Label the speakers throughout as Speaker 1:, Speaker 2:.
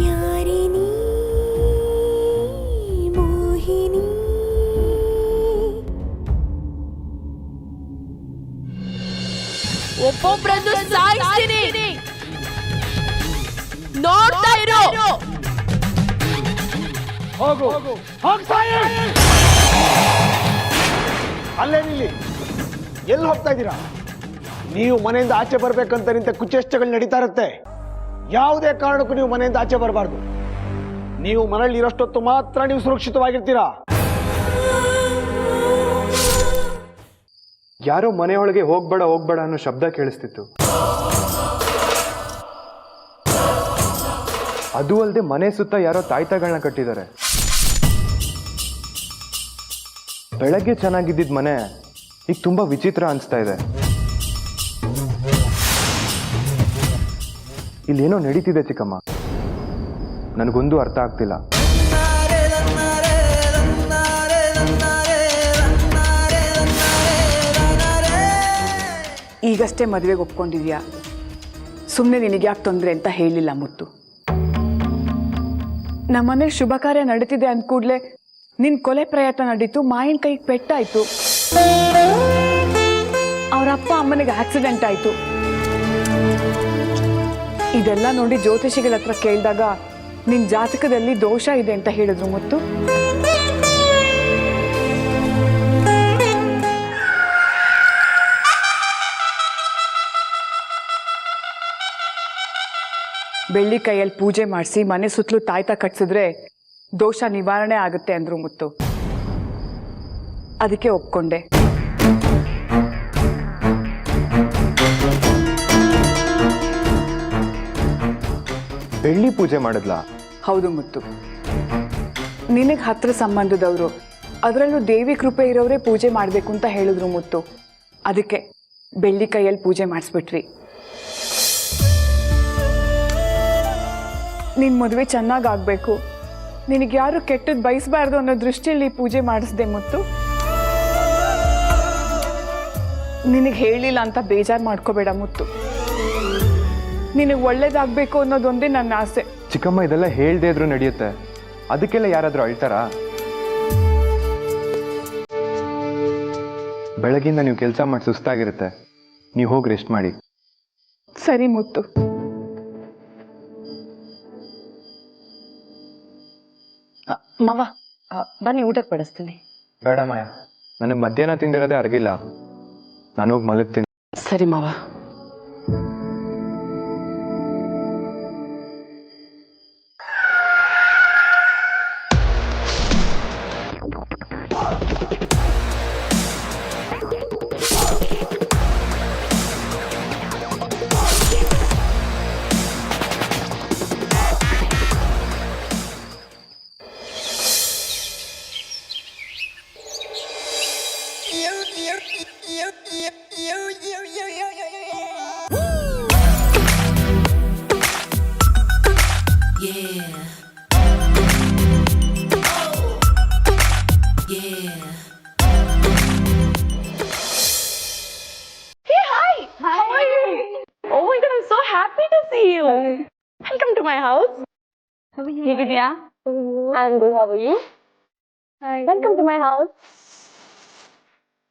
Speaker 1: ಯಾರಿನಿ ಮೋಹಿನಿ
Speaker 2: ಒಬ್ಬೊಬ್ಬರನ್ನು ಸಾಯಿಸ್ತೀನಿ ನೋಡ್ತಾ ಇರೋ.
Speaker 3: ಹೋಗು ಅಲ್ಲೇ ನಿಲ್ಲಿ. ಎಲ್ಲಿ ಹೋಗ್ತಾ ಇದ್ದೀರಾ? ನೀವು ಮನೆಯಿಂದ ಆಚೆ ಬರ್ಬೇಕಂತ ನಿಂತ ಕುಚೇಷ್ಟಗಳು ನಡೀತಾ ಇರುತ್ತೆ. ಯಾವುದೇ ಕಾರಣಕ್ಕೂ ನೀವು ಮನೆಯಿಂದ ಆಚೆ ಬರಬಾರ್ದು. ನೀವು ಮನೆಯಲ್ಲಿ ಇರೋಷ್ಟೊತ್ತು ಮಾತ್ರ ನೀವು ಸುರಕ್ಷಿತವಾಗಿರ್ತೀರಾ.
Speaker 4: ಯಾರೋ ಮನೆಯೊಳಗೆ ಹೋಗ್ಬೇಡ ಅನ್ನೋ ಶಬ್ದ ಕೇಳಿಸ್ತಿತ್ತು. ಅದು ಅಲ್ಲದೆ ಮನೆ ಸುತ್ತ ಯಾರೋ ತಾಯ್ತಗಳನ್ನ ಕಟ್ಟಿದ್ದಾರೆ. ಬೆಳಗ್ಗೆ ಚೆನ್ನಾಗಿದ್ದಿದ್ ಮನೆ ಈಗ ತುಂಬಾ ವಿಚಿತ್ರ ಅನಿಸ್ತಾ ಇದೆ. ಇಲ್ಲೇನೋ ನಡೀತಿದೆ ಚಿಕ್ಕಮ್ಮ, ನನಗೊಂದು ಅರ್ಥ ಆಗ್ತಿಲ್ಲ.
Speaker 5: ಈಗಷ್ಟೇ ಮದುವೆಗೆ ಒಪ್ಕೊಂಡಿದ್ಯಾ, ಸುಮ್ಮನೆ ನಿನಗೆ ಯಾಕೆ ತೊಂದರೆ ಅಂತ ಹೇಳಿಲ್ಲ ಮುತ್ತು. ನಮ್ಮನೇಲಿ ಶುಭ ಕಾರ್ಯ ನಡೀತಿದೆ ಅಂದ ಕೂಡಲೇ ನಿನ್ನ ಕೊಲೆ ಪ್ರಯತ್ನ ನಡೀತು, ಮಾಯಿನ ಕೈಗೆ ಪೆಟ್ಟಾಯ್ತು, ಅವರಪ್ಪ ಅಮ್ಮನಿಗೆ ಆಕ್ಸಿಡೆಂಟ್ ಆಯ್ತು. ಇದೆಲ್ಲ ನೋಡಿ ಜ್ಯೋತಿಷಿಗಳ ಹತ್ರ ಕೇಳಿದಾಗ ನಿನ್ನ ಜಾತಕದಲ್ಲಿ ದೋಷ ಇದೆ ಅಂತ ಹೇಳಿದ್ರು ಮುತ್ತು. ಬೆಳ್ಳಿ ಕೈಯಲ್ಲಿ ಪೂಜೆ ಮಾಡಿಸಿ ಮನೆ ಸುತ್ತಲೂ ತಾಯ್ತ ಕಟ್ಸಿದ್ರೆ ದೋಷ ನಿವಾರಣೆ ಆಗುತ್ತೆ ಅಂದ್ರು ಮುತ್ತು. ಅದಕ್ಕೆ ಒಪ್ಕೊಂಡೆ.
Speaker 4: ಬೆಳ್ಳಿ ಪೂಜೆ ಮಾಡಿದ್ಲಾ?
Speaker 5: ಹೌದು ಮುತ್ತು, ನಿನಗೆ ಹತ್ರ ಸಂಬಂಧದವರು, ಅದರಲ್ಲೂ ದೇವಿ ಕೃಪೆ ಇರೋರೇ ಪೂಜೆ ಮಾಡಬೇಕು ಅಂತ ಹೇಳಿದ್ರು ಮುತ್ತು. ಅದಕ್ಕೆ ಬೆಳ್ಳಿ ಕೈಯಲ್ಲಿ ಪೂಜೆ ಮಾಡಿಸ್ಬಿಟ್ವಿ. ನಿನ್ನ ಮದುವೆ ಚೆನ್ನಾಗಾಗಬೇಕು, ನಿನಗೆ ಯಾರು ಕೆಟ್ಟದ್ದು ಬಯಸಬಾರ್ದು ಅನ್ನೋ ದೃಷ್ಟಿಯಲ್ಲಿ ಪೂಜೆ ಮಾಡಿಸ್ದೆ ಮುತ್ತು. ನಿನಗೆ ಹೇಳಿಲ್ಲ ಅಂತ ಬೇಜಾರು ಮಾಡ್ಕೋಬೇಡ ಮುತ್ತು. ನಿನಗೆ ಒಳ್ಳೇದಾಗಬೇಕು ಅನ್ನೋದೊಂದೇ ನನ್ನ ಆಸೆ.
Speaker 4: ಚಿಕ್ಕಮ್ಮ, ಇದೆಲ್ಲ ಹೇಳ್ದೇ ಇದ್ರೂ ನಡೆಯುತ್ತೆ, ಅದಕ್ಕೆಲ್ಲ ಯಾರಾದರೂ ಅಳ್ತಾರಾ? ಬೆಳಗಿಂದ ನೀವು ಕೆಲಸ ಮಾಡಿ ಸುಸ್ತಾಗಿರುತ್ತೆ, ನೀವು ಹೋಗಿ ರೆಸ್ಟ್ ಮಾಡಿ.
Speaker 5: ಸರಿ ಮುತ್ತು.
Speaker 2: ಮಾವ ಬನ್ನಿ, ಊಟಕ್ಕೆ ಬಡಿಸ್ತೀನಿ.
Speaker 4: ಬೇಡ ಮಾಯ, ನನಗೆ ಮಧ್ಯಾಹ್ನ ತಿಂದಿರೋದೇ ಅರ್ಗಿಲ್ಲ, ನಾನು ಹೋಗಿ ಮಲಗ್ತೀನಿ.
Speaker 2: ಸರಿ ಮಾವ. Welcome to my house. ಹೇಗಿದ್ಯಾ? I'm good. How are you? Welcome to my house.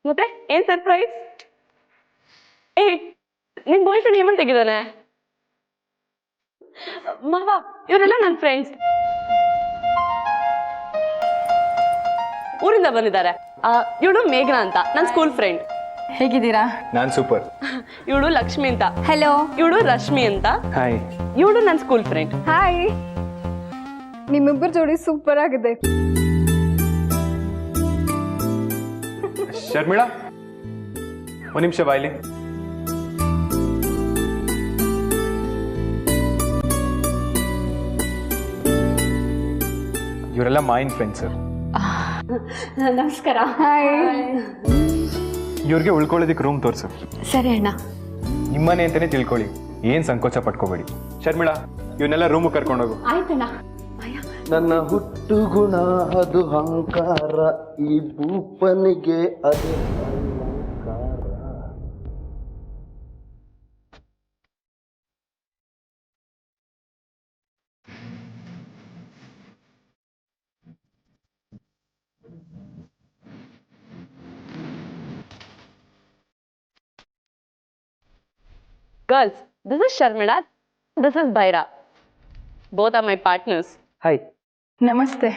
Speaker 2: ಮತ್ತೆ ಏನ್ ಸರ್ಪ್ರೈಸ್? ನಿನ್ ಬಾಯ್ ಫ್ರೆಂಡ್ ಹೇಮಂತ್ ಹೇಗಿದ್ದಾನೆ? ಮಾವ, ಇವರೆಲ್ಲ ನನ್ನ ಫ್ರೆಂಡ್ಸ್, ಊರಿಂದ ಬಂದಿದ್ದಾರೆ. ಇವಳು ಮೇಘನಾ ಅಂತ ನನ್ನ ಸ್ಕೂಲ್ ಫ್ರೆಂಡ್.
Speaker 5: ಹೇಗಿದ್ದೀರಾ?
Speaker 4: ನಾನು ಸೂಪರ್.
Speaker 2: ಇವಳು ಲಕ್ಷ್ಮಿ ಅಂತ.
Speaker 5: ಹಲೋ.
Speaker 2: ಇವಳು ರಶ್ಮಿ ಅಂತ.
Speaker 4: ಹಾಯ್.
Speaker 2: ಇವಳು ನನ್ನ ಸ್ಕೂಲ್ ಫ್ರೆಂಡ್.
Speaker 5: ಹಾಯ್. ನಿಮ್ಮಿಬ್ಬರ ಜೋಡಿ ಸೂಪರ್ ಆಗಿದೆ.
Speaker 4: ಶರ್ಮಿಳಾ, ಒಂದು ನಿಮಿಷ ಬಾಯ್ಲಿ. ಇವರೆಲ್ಲ ಮಾಯಿನ್ ಫ್ರೆಂಡ್ಸ್.
Speaker 2: ನಮಸ್ಕಾರ.
Speaker 5: ಹಾಯ್.
Speaker 4: ಇವ್ರಿಗೆ ಉಳ್ಕೊಳ್ಳೋದಕ್ಕೆ ರೂಮ್ ತೋರಿಸು.
Speaker 2: ಸರಿ ಅಣ್ಣ.
Speaker 4: ನಿಮ್ಮನೆ ಅಂತಾನೆ ತಿಳ್ಕೊಳ್ಳಿ, ಏನ್ ಸಂಕೋಚ ಪಟ್ಕೋಬೇಡಿ. ಶರ್ಮಿಳಾ, ಇವನ್ನೆಲ್ಲ ರೂಮ್ ಕರ್ಕೊಂಡೋಗು.
Speaker 2: ಆಯ್ತಣ್ಣ.
Speaker 6: ನನ್ನ ಹುಟ್ಟು ಗುಣ ಅದು ಅಹಂಕಾರ, ಈ ಭೂಪನಿಗೆ ಅದೇ ಅಲಂಕಾರ.
Speaker 2: Girls, this is Sharmila. This is Bhaira. Both are my partners.
Speaker 6: Hi.
Speaker 5: ನಮಸ್ತೆ.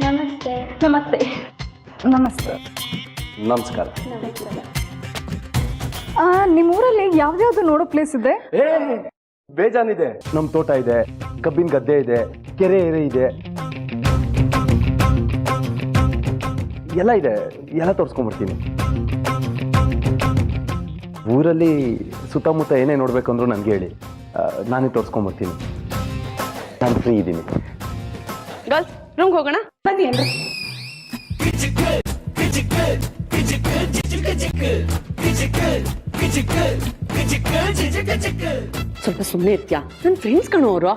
Speaker 2: Namaste. Namaste.
Speaker 5: ನಮಸ್ತೆ.
Speaker 6: ನಮಸ್ಕಾರ.
Speaker 5: ನಿಮ್ಮ ಊರಲ್ಲಿ ಯಾವ್ದ್ಯಾವ್ದು ನೋಡೋ ಪ್ಲೇಸ್ ಇದೆ?
Speaker 6: ಬೇಜಾನಿದೆ. ನಮ್ಮ ತೋಟ ಇದೆ, ಕಬ್ಬಿನ ಗದ್ದೆ ಇದೆ, ಕೆರೆ ಏರಿ ಇದೆ, ಎಲ್ಲ ಇದೆ. ಎಲ್ಲ ತೋರಿಸ್ಕೊಂಡ್ಬರ್ತೀನಿ. ಊರಲ್ಲಿ ಸುತ್ತಮುತ್ತ ಏನೇ ನೋಡ್ಬೇಕು ಅಂದ್ರೂ ನನಗೆ ಹೇಳಿ, ನಾನೇ ತೋರಿಸ್ಕೊಂಡ್ಬರ್ತೀನಿ. ನಾನು ಫ್ರೀ ಇದ್ದೀನಿ.
Speaker 2: Girls, ರೂಮ್ಗೆ ಹೋಗೋಣ.
Speaker 5: ಬನ್ನಿ ಅಂದ್ರೆ.
Speaker 2: ಸ್ವಲ್ಪ ಸುಮ್ಮನೆ ಇರ್ತೀಯಾ? ನನ್ನ ಫ್ರೆಂಡ್ಸ್ ಕಣೋ ಅವರು.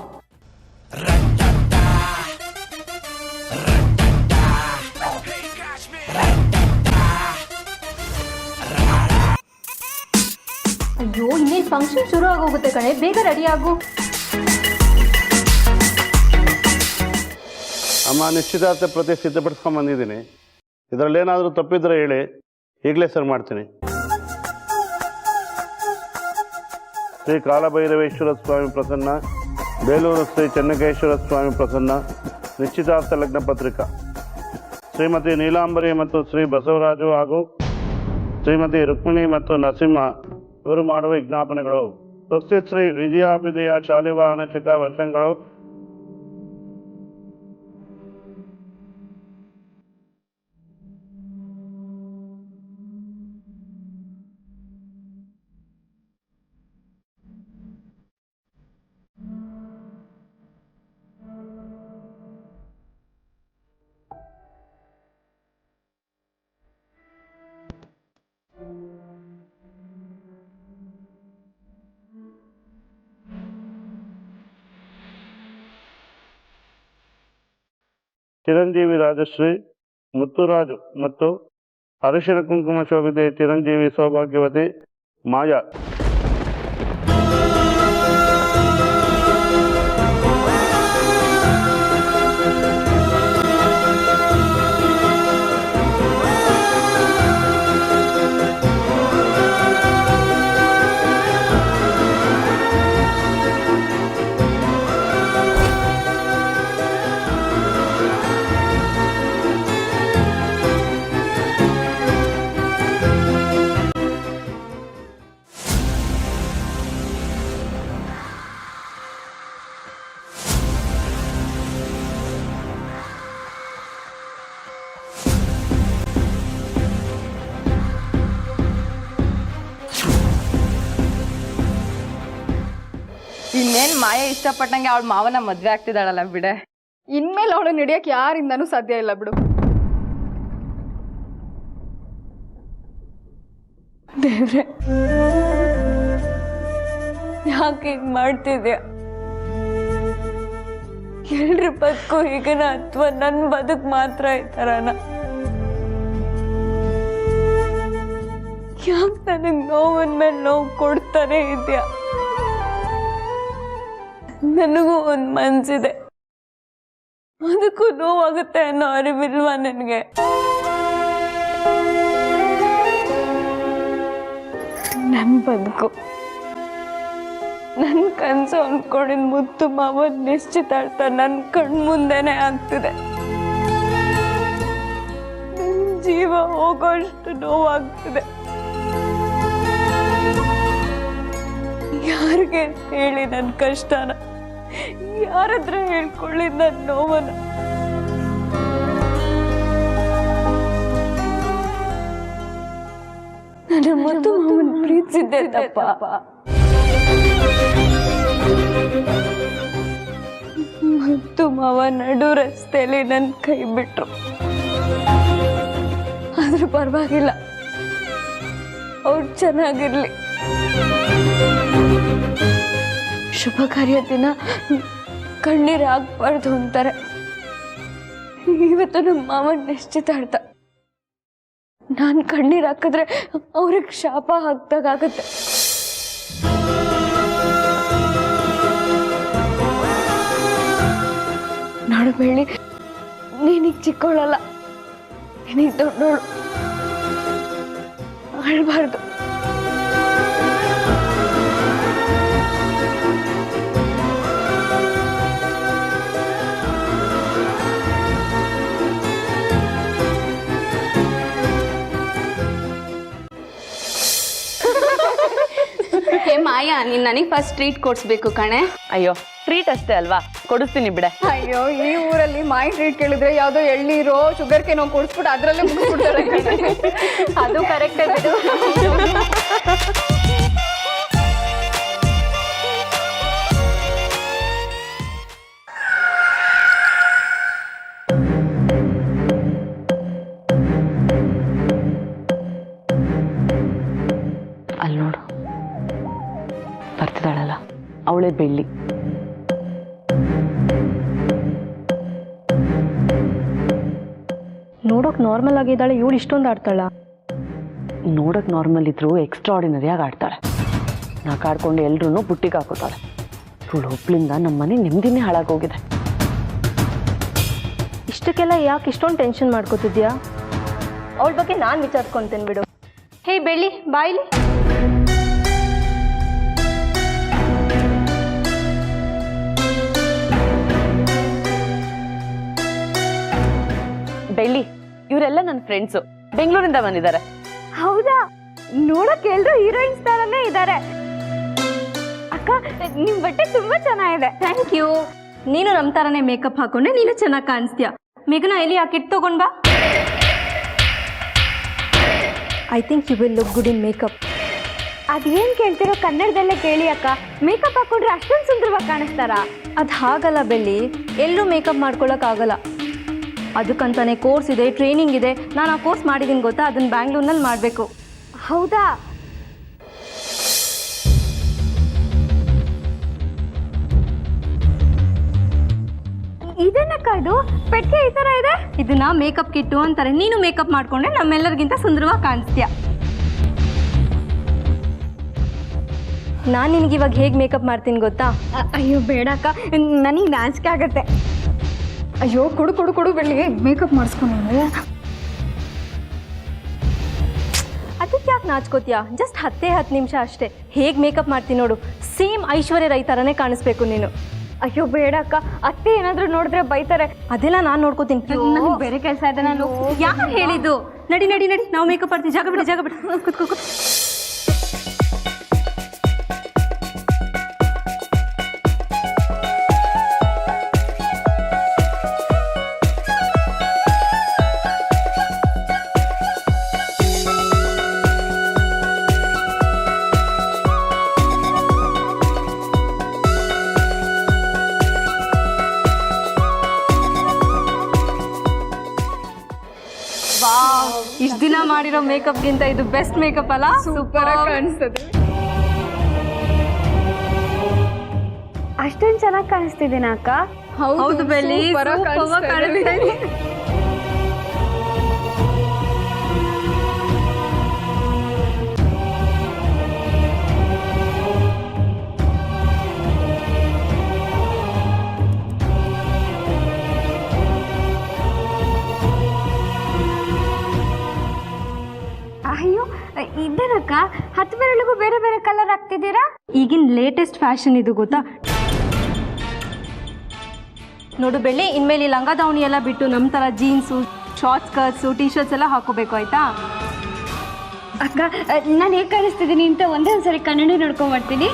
Speaker 1: ಅಯ್ಯೋ ಇನ್ನೇನು ಫಂಕ್ಷನ್ ಶುರು ಆಗೋಗುತ್ತೆ ಕಣೆ, ಬೇಗ ರೆಡಿ ಆಗು.
Speaker 7: ಅಮ್ಮ ನಿಶ್ಚಿತಾರ್ಥ ಪ್ರತಿ ಸಿದ್ಧಪಡಿಸ್ಕೊಂಡು ಬಂದಿದ್ದೀನಿ. ಇದರಲ್ಲೇನಾದರೂ ತಪ್ಪಿದ್ರೆ ಹೇಳಿ, ಈಗಲೇ ಸರ್ ಮಾಡ್ತೀನಿ. ಶ್ರೀ ಕಾಲಭೈರವೇಶ್ವರ ಸ್ವಾಮಿ ಪ್ರಸನ್ನ, ಬೇಲೂರು ಶ್ರೀ ಚೆನ್ನಕೇಶ್ವರ ಸ್ವಾಮಿ ಪ್ರಸನ್ನ, ನಿಶ್ಚಿತಾರ್ಥ ಲಗ್ನ ಪತ್ರಿಕಾ. ಶ್ರೀಮತಿ ನೀಲಾಂಬರಿ ಮತ್ತು ಶ್ರೀ ಬಸವರಾಜು ಹಾಗೂ ಶ್ರೀಮತಿ ರುಕ್ಮಿಣಿ ಮತ್ತು ನರಸಿಂಹ ಇವರು ಮಾಡುವ ವಿಜ್ಞಾಪನೆಗಳು. ಸ್ವಸ್ತಿ ಶ್ರೀ ವಿಜಯಾಭಿದಯ ಶಾಲಿವಾಹನ ಚಿತ ವರ್ಷಗಳು. ಚಿರಂಜೀವಿ ರಾಜಶ್ರೀ ಮುತ್ತುರಾಜು ಮತ್ತು ಅರಿಶಿನ ಕುಂಕುಮ ಶೋಭಿತೆ ಚಿರಂಜೀವಿ ಸೌಭಾಗ್ಯವತಿ ಮಾಯಾ.
Speaker 8: ಇನ್ನೇನ್ ಮಾಯ ಇಷ್ಟಪಟ್ಟಂಗೆ ಅವಳ ಮಾವನ ಮದ್ವೆ ಆಗ್ತಿದ್ದಾಳಲ್ಲ ಬಿಡೆ.
Speaker 5: ಇನ್ಮೇಲೆ ಅವಳು ನಡೆಯಕ್ಕೆ ಯಾರಿಂದನೂ ಸಾಧ್ಯ ಇಲ್ಲ ಬಿಡು.
Speaker 8: ದೇವ್ರೆ, ಯಾಕೆ ಹಿಂಗ್ ಮಾಡ್ತಿದ್ಯಾ? ಎಲ್ರ ಬದುಕು ಹೀಗನ ಅಥವಾ ನನ್ನ ಬದುಕು ಮಾತ್ರ ಈ ಥರನ? ಯಾಕೆ ನನಗೆ ನೋವಿನ ಮೇಲೆ ನೋವು ಕೊಡ್ತಾನೆ ಇದೆಯಾ? ನನಗೂ ಒಂದು ಮನ್ಸಿದೆ, ಅದಕ್ಕೂ ನೋವಾಗುತ್ತೆ ಅನ್ನೋ ಅರಿವಿಲ್ವಾ ನನಗೆ? ನನ್ನ ಬದುಕು, ನನ್ನ ಕನಸು ಅನ್ಕೊಂಡಿದ್ ಮುತ್ತು ಮಾವನ್ ನಿಶ್ಚಿತಾರ್ಥ ನನ್ನ ಕಣ್ಮುಂದೆನೆ ಆಗ್ತಿದೆ. ನನ್ನ ಜೀವ ಹೋಗೋಷ್ಟು ನೋವಾಗ್ತಿದೆ. ಯಾರಿಗೆ ಹೇಳಿ ನನ್ನ ಕಷ್ಟನ? ಯಾರತ್ರ ಹೇಳ್ಕೊಳ್ಳಿ ನನ್ನ ನೋವನ್ನ? ನನ್ನ ಮುತ್ತು ಮಾವನ್ ಪ್ರೀತಿಸಿದ್ದೆ ತಪ್ಪ. ಮುತ್ತು ಮಾವ ನಡು ರಸ್ತೆಯಲ್ಲಿ ನನ್ನ ಕೈ ಬಿಟ್ರು. ಆದ್ರೂ ಪರವಾಗಿಲ್ಲ, ಅವ್ರು ಚೆನ್ನಾಗಿರ್ಲಿ. ಶುಭ ಕಾರ್ಯ ದಿನ ಕಣ್ಣೀರು ಹಾಕ್ಬಾರ್ದು ಅಂತಾರೆ. ಇವತ್ತು ನಮ್ಮ ಮಾವನ ನಿಶ್ಚಿತಾರ್ಥ. ನಾನು ಕಣ್ಣೀರು ಹಾಕಿದ್ರೆ ಅವ್ರಿಗೆ ಶಾಪ ಹಾಕ್ದಾಗತ್ತೆ. ನೋಡು ಬೇಳಿ, ನೀನೀಗ ಚಿಕ್ಕವಳಲ್ಲ, ನೀನೀಗ ದೊಡ್ಡೋಳು. ಅಳ್ಬಾರ್ದು.
Speaker 2: ಆಯಾ ನೀನ್ ನನಗೆ ಫಸ್ಟ್ ಟ್ರೀಟ್ ಕೊಡ್ಸ್ಬೇಕು ಕಣೆ.
Speaker 8: ಅಯ್ಯೋ ಟ್ರೀಟ್ ಅಷ್ಟೇ ಅಲ್ವಾ, ಕೊಡಿಸ್ತೀನಿ ಬಿಡೆ.
Speaker 5: ಅಯ್ಯೋ ಈ ಊರಲ್ಲಿ ಮಾಯಿ ಟ್ರೀಟ್ ಕೇಳಿದ್ರೆ ಯಾವ್ದೋ ಎಳ್ನೀರೋ ಶುಗರ್ ಕೇನೋ ಕೊಡಿಸ್ಬಿಟ್ಟು ಅದ್ರಲ್ಲೇ ಮುಗಿಸ್ಬಿಡ್ತಾರೆ.
Speaker 1: ಅದು ಕರೆಕ್ಟ್ ಬಿಡು.
Speaker 8: ಅಲ್ಲಿ ನೋಡು ಬರ್ತಿದ್ದಾಳಲ್ಲ, ಅವಳೇ ಬೆಳ್ಳಿ.
Speaker 1: ನೋಡೋಕ್ ನಾರ್ಮಲ್ ಆಗಿದ್ದಾಳೆ, ಇವಳು ಇಷ್ಟೊಂದು ಆಡ್ತಾಳ.
Speaker 8: ನೋಡಕ್ ನಾರ್ಮಲ್ ಇದ್ರು ಎಕ್ಸ್ಟ್ರಾ ಆರ್ಡಿನರಿಯಾಗಿ ಆಡ್ತಾಳೆ. ನಾಕ್ ಆಡ್ಕೊಂಡು ಎಲ್ರೂ ಬುಟ್ಟಿಗೆ ಹಾಕೋತಾಳೆ. ಇವಳು ಒಬ್ಳಿಂದ ನಮ್ಮ ಮನೆ ನೆಮ್ಮದಿನೇ ಹಾಳಾಗೋಗಿದೆ.
Speaker 1: ಇಷ್ಟಕ್ಕೆಲ್ಲ ಯಾಕೆ ಇಷ್ಟೊಂದು ಟೆನ್ಷನ್ ಮಾಡ್ಕೋತಿದ್ಯಾ? ಅವಳ ಬಗ್ಗೆ ನಾನು ವಿಚಾರಿಸ್ಕೊಂತೇನೆ ಬಿಡು. ಹೇ ಬೆಳ್ಳಿ, ಬಾಯ್ಲಿ.
Speaker 8: ಬೆಳ್ಳಿ, ಇವರೆಲ್ಲ ನನ್ನ ಫ್ರೆಂಡ್ಸು, ಬೆಂಗಳೂರಿಂದ ಬಂದಿದ್ದಾರೆ.
Speaker 1: ಹೌದಾ? ನೋಡಕ್ ಎಲ್ರು ಹೀರೋಯಿನ್ಸ್ ತರನೇ ಇದ್ದಾರೆ. ಅಕ್ಕ ನಿಮ್ ಬಟ್ಟೆ ತುಂಬಾ ಚೆನ್ನಾಗಿದೆ. Thank you. ನೀನು ನಮ್ ತರನೇ ಮೇಕಪ್ ಹಾಕೊಂಡೆ ನೀನು ಚೆನ್ನಾಗಿ ಕಾಣಿಸ್ತೀಯ. ಮೇಘನ ಎಲ್ಲಿ ಹಾಕಿಟ್ಟು ತಗೊಂಡ್ ಬಾ. I think you will look good in makeup. ಅದೇನ್ ಕೇಳ್ತಿರೋ ಕನ್ನಡದಲ್ಲೇ ಕೇಳಿ ಅಕ್ಕ. ಮೇಕಪ್ ಹಾಕೊಂಡ್ರೆ ಅಷ್ಟೊಂದು ಸುಂದರವಾಗಿ ಕಾಣಿಸ್ತಾರ? ಅದು ಹಾಗಲ್ಲ ಬೆಳ್ಳಿ, ಎಲ್ಲರೂ ಮೇಕಪ್ ಮಾಡ್ಕೊಳಕ್ ಆಗಲ್ಲ. ಅದಕ್ಕಂತಾನೆ ಕೋರ್ಸ್ ಇದೆ, ಟ್ರೈನಿಂಗ್ ಇದೆ. ನಾನು ಆ ಕೋರ್ಸ್ ಮಾಡಿದ್ದೀನಿ ಗೊತ್ತಾ, ಅದನ್ನ ಬ್ಯಾಂಗ್ಳೂರ್ನಲ್ಲಿ ಮಾಡಬೇಕು. ಹೌದಾ? ಇದೇನಕ್ಕ ಇದು ಪೆಟ್ಟಿಗೆ ಈ ತರ ಇದೆ? ಇದನ್ನ ಮೇಕಪ್ ಕಿಟ್ಟು ಅಂತಾರೆ. ನೀನು ಮೇಕಪ್ ಮಾಡ್ಕೊಂಡ್ರೆ ನಮ್ಮೆಲ್ಲರಿಗಿಂತ ಸುಂದರವಾಗಿ ಕಾಣಿಸ್ತೀಯ. ನಾನು ನಿನಗೆ ಇವಾಗ ಹೇಗೆ ಮೇಕಪ್ ಮಾಡ್ತೀನಿ ಗೊತ್ತಾ? ಅಯ್ಯೋ ಬೇಡಕ್ಕ, ನನಗೆ ನಾಚಿಕೆ ಆಗತ್ತೆ.
Speaker 5: ಅಯ್ಯೋ ಕೊಡು ಕೊಡು ಕೊಡು ಬೆಳ್ಳಿ, ಮೇಕಪ್ ಮಾಡಿಸ್ಕೊಂಡು.
Speaker 1: ಅದಕ್ಕೆ ಯಾಕೆ ನಾಚ್ಕೋತೀಯ? ಜಸ್ಟ್ 10 ನಿಮಿಷ ಅಷ್ಟೇ. ಹೇಗೆ ಮೇಕಪ್ ಮಾಡ್ತೀನಿ ನೋಡು, ಸೇಮ್ ಐಶ್ವರ್ಯ ರೈ ಥರನೇ ಕಾಣಿಸ್ಬೇಕು ನೀನು. ಅಯ್ಯೋ ಬೇಡಕ್ಕ, ಅತ್ತೆ ಏನಾದರೂ ನೋಡಿದ್ರೆ ಬೈತಾರೆ. ಅದೆಲ್ಲ ನಾನು ನೋಡ್ಕೋತೀನಿ. ನನಗೆ ಬೇರೆ ಕೆಲಸ ಇದೆ. ನಾನು ಯಾರು ಹೇಳಿದ್ದು? ನಡಿ ನಡಿ ನಡಿ, ನಾವು ಮೇಕಪ್ ಮಾಡ್ತೀವಿ. ಜಾಗ ಬಿಡಿ ಜಾಗ ಬಿಡಿ, ಕೂತ್ಕೋ. ಇಷ್ಟು ದಿನ ಮಾಡಿರೋ ಮೇಕಪ್ಗಿಂತ ಇದು ಬೆಸ್ಟ್ ಮೇಕಪ್ ಅಲ್ಲ?
Speaker 5: ಸೂಪರ್ ಆಗಿ ಕಾಣಿಸ್ತದೆ.
Speaker 1: ಅಷ್ಟೊಂದು ಚೆನ್ನಾಗಿ ಕಾಣಿಸ್ತಿದ್ದೀನ ಅಕ್ಕ? ಹೌದು ಬೆಳ್ಳಿ, ಕಾಣಿಸ್ತಾ ಇದೆ. ಅಯ್ಯೋ ಇದೇನಕ್ಕ, 10 ಬೆರಳಿಗೂ ಬೇರೆ ಬೇರೆ ಕಲರ್ ಹಾಕ್ತಿದ್ದೀರಾ? ಈಗಿನ ಲೇಟೆಸ್ಟ್ ಫ್ಯಾಷನ್ ಇದು ಗೊತ್ತಾ? ನೋಡು ಬೆಳ್ಳಿ, ಇನ್ಮೇಲೆ ಈ ಲಂಗ ದಾವಣಿ ಎಲ್ಲ ಬಿಟ್ಟು ನಮ್ಮ ಥರ jeans, short skirts, T shirts ಎಲ್ಲ ಹಾಕೋಬೇಕು ಆಯ್ತಾ? ಅಕ್ಕ ನಾನು ಹೇಗೆ ಕಾಣಿಸ್ತಿದ್ದೀನಿ ಅಂತ ಒಂದೇ ಒಂದ್ಸರಿ ಕನ್ನಡಿ ನೋಡ್ಕೊಂಡ್ಬರ್ತೀನಿ.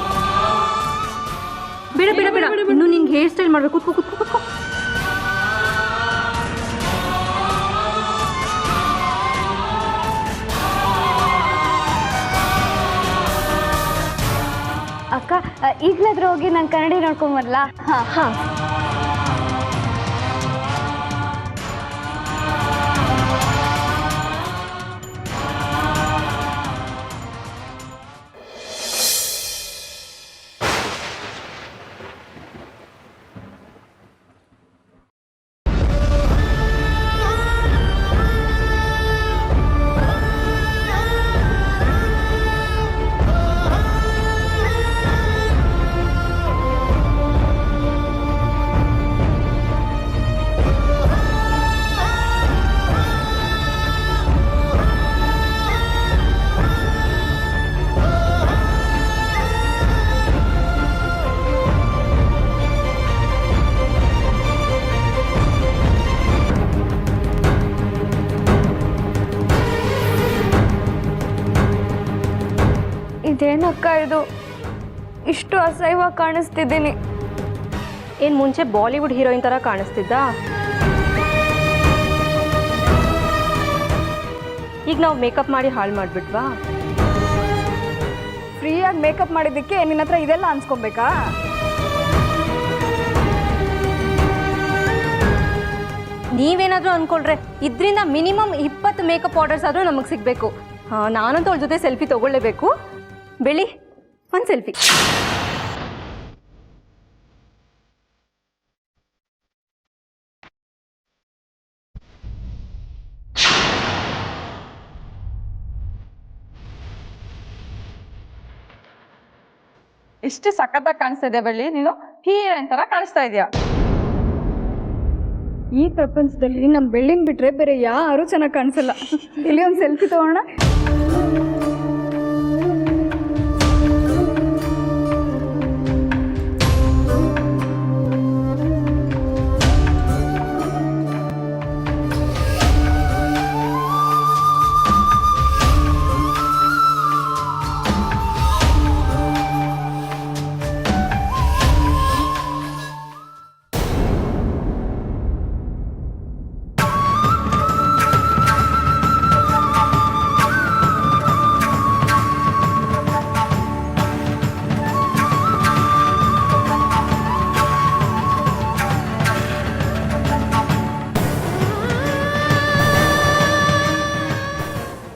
Speaker 1: ಬೇಡ ಬೇಡ ಬೇಡ, ಇನ್ನು ನಿಂಗೆ ಹೇರ್ ಸ್ಟೈಲ್ ಮಾಡಬೇಕು. ಕೂತ್ಕೋ. ಅಕ್ಕ ಈಗಲಾದ್ರೂ ಹೋಗಿ ನಾನು ಕನ್ನಡಿ ನೋಡ್ಕೊಂಬರ್ಲಾ? ಹಾಂ. ಇದೇನಕ್ಕ ಇದು? ಇಷ್ಟು ಅಸಹ್ಯವಾಗಿ ಕಾಣಿಸ್ತಿದ್ದೀನಿ. ಏನು ಮುಂಚೆ ಬಾಲಿವುಡ್ ಹೀರೋಯಿನ್ ಥರ ಕಾಣಿಸ್ತಿದ್ದ? ಈಗ ನಾವು ಮೇಕಪ್ ಮಾಡಿ ಹಾಳು ಮಾಡಿಬಿಟ್ವಾ?
Speaker 2: ಫ್ರೀಯಾಗಿ ಮೇಕಪ್ ಮಾಡಿದ್ದಕ್ಕೆ ನಿನ್ನ ಹತ್ರ ಇದೆಲ್ಲ ಅನ್ಸ್ಕೊಬೇಕಾ?
Speaker 1: ನೀವೇನಾದರೂ ಅಂದ್ಕೊಳ್ರೆ ಇದರಿಂದ ಮಿನಿಮಮ್ 20 ಮೇಕಪ್ ಆರ್ಡರ್ಸ್ ಆದರೂ ನಮಗೆ ಸಿಗಬೇಕು. ಹಾಂ, ನಾನಂತೂ ಅವ್ರ ಜೊತೆ ಸೆಲ್ಫಿ ತೊಗೊಳ್ಳೇಬೇಕು. ಬೆಳಿ ಒಂದು ಸೆಲ್ಫಿ.
Speaker 2: ಇಷ್ಟು ಸಖತ್ತಾಗಿ ಕಾಣಿಸ್ತಾ ಇದೆ ಬೆಳ್ಳಿ, ನೀನು ಹೀರೋಯಿನ್ ತರ ಕಾಣಿಸ್ತಾ ಇದೆಯಾ. ಈ ಪ್ರಪಂಚದಲ್ಲಿ ನಮ್ಮ ಬೆಳ್ಳಿನ ಬಿಟ್ರೆ ಬೇರೆ ಯಾರು ಚೆನ್ನಾಗಿ ಕಾಣಿಸಲ್ಲ. ಇಲ್ಲಿ ಒಂದು ಸೆಲ್ಫಿ ತಗೋಣ.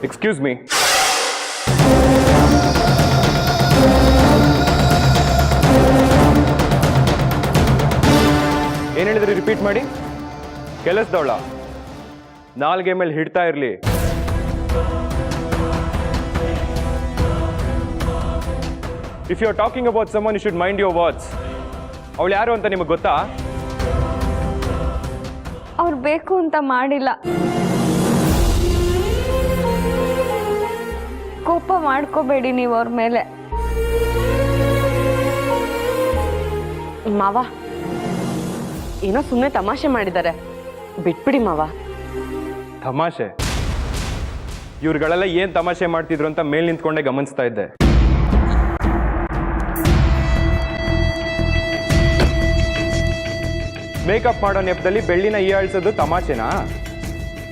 Speaker 4: Excuse me. ಏನ್ ಹೇಳಿದ್ರಿ? ರಿಪೀಟ್ ಮಾಡಿ. ಕೆಲಸದವಳ ನಾಲ್ಗೆ ಮೇಲೆ ಹಿಡ್ತಾ ಇರ್ಲಿ. If you are talking about someone you should mind your words. ಅವಳು ಯಾರು ಅಂತ ನಿಮಗೆ ಗೊತ್ತಾ?
Speaker 1: ಅವ್ರು ಬೇಕು ಅಂತ ಮಾಡಿಲ್ಲ. ಕೋಪ ಮಾಡ್ಕೋಬೇಡಿ ನೀವು ಅವ್ರ ಮೇಲೆ.
Speaker 8: ಮಾವ ಏನೋ ಸುಮ್ಮನೆ ತಮಾಷೆ ಮಾಡಿದ್ದಾರೆ, ಬಿಟ್ಬಿಡಿ ಮಾವ.
Speaker 4: ತಮಾಷೆ? ಇವ್ರುಗಳೆಲ್ಲ ಏನ್ ತಮಾಷೆ ಮಾಡ್ತಿದ್ರು ಅಂತ ಮೇಲ್ ನಿಂತ್ಕೊಂಡೆ ಗಮನಿಸ್ತಾ ಇದ್ದೆ. ಮೇಕಪ್ ಮಾಡೋ ನೆಪದಲ್ಲಿ ಬೆಳ್ಳಿನ ಹೀಯಾಳ್ಸೋದು ತಮಾಷೆನಾ?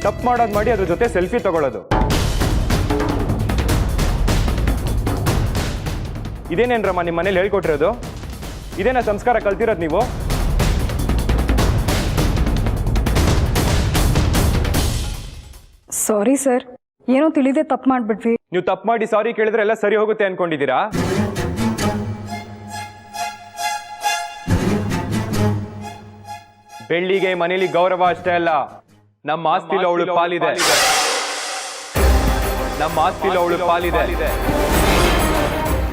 Speaker 4: ತಪ್ಪು ಮಾಡೋದು ಮಾಡಿ ಅದ್ರ ಜೊತೆ ಸೆಲ್ಫಿ ತಗೊಳ್ಳೋದು ಇದೇನೇನ್ರಮ್ಮ ನಿಮ್ಮ ಮನೇಲಿ ಹೇಳ್ಕೊಟ್ಟಿರೋದು? ಇದೇನಾ ಸಂಸ್ಕಾರ ಕಲ್ತಿರೋದು ನೀವು?
Speaker 2: ಸಾರಿ ಸರ್, ಏನೋ ತಿಳಿದೆ ತಪ್ಪು ಮಾಡ್ಬಿಟ್ವಿ.
Speaker 4: ನೀವು ತಪ್ಪು ಮಾಡಿ ಸಾರಿ ಕೇಳಿದ್ರೆ ಎಲ್ಲ ಸರಿ ಹೋಗುತ್ತೆ ಅನ್ಕೊಂಡಿದ್ದೀರಾ? ಬೆಳ್ಳಿಗೆ ಮನೇಲಿ ಗೌರವ ಅಷ್ಟೇ ಅಲ್ಲ, ನಮ್ಮ ಆಸ್ತಿಲಿ ಅವಳು ಪಾಲಿದೆ. ನಮ್ಮ ಆಸ್ತಿಲಿ ಅವಳು ಪಾಲಿದೆ.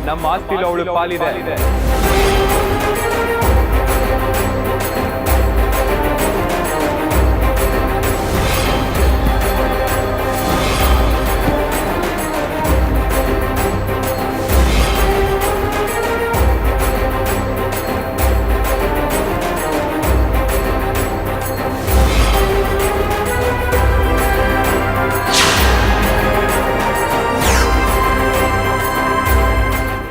Speaker 4: ನಮ್ಮ ಆಸ್ತಿಲಿ ಅವಳು ಪಾಲಿದೆ.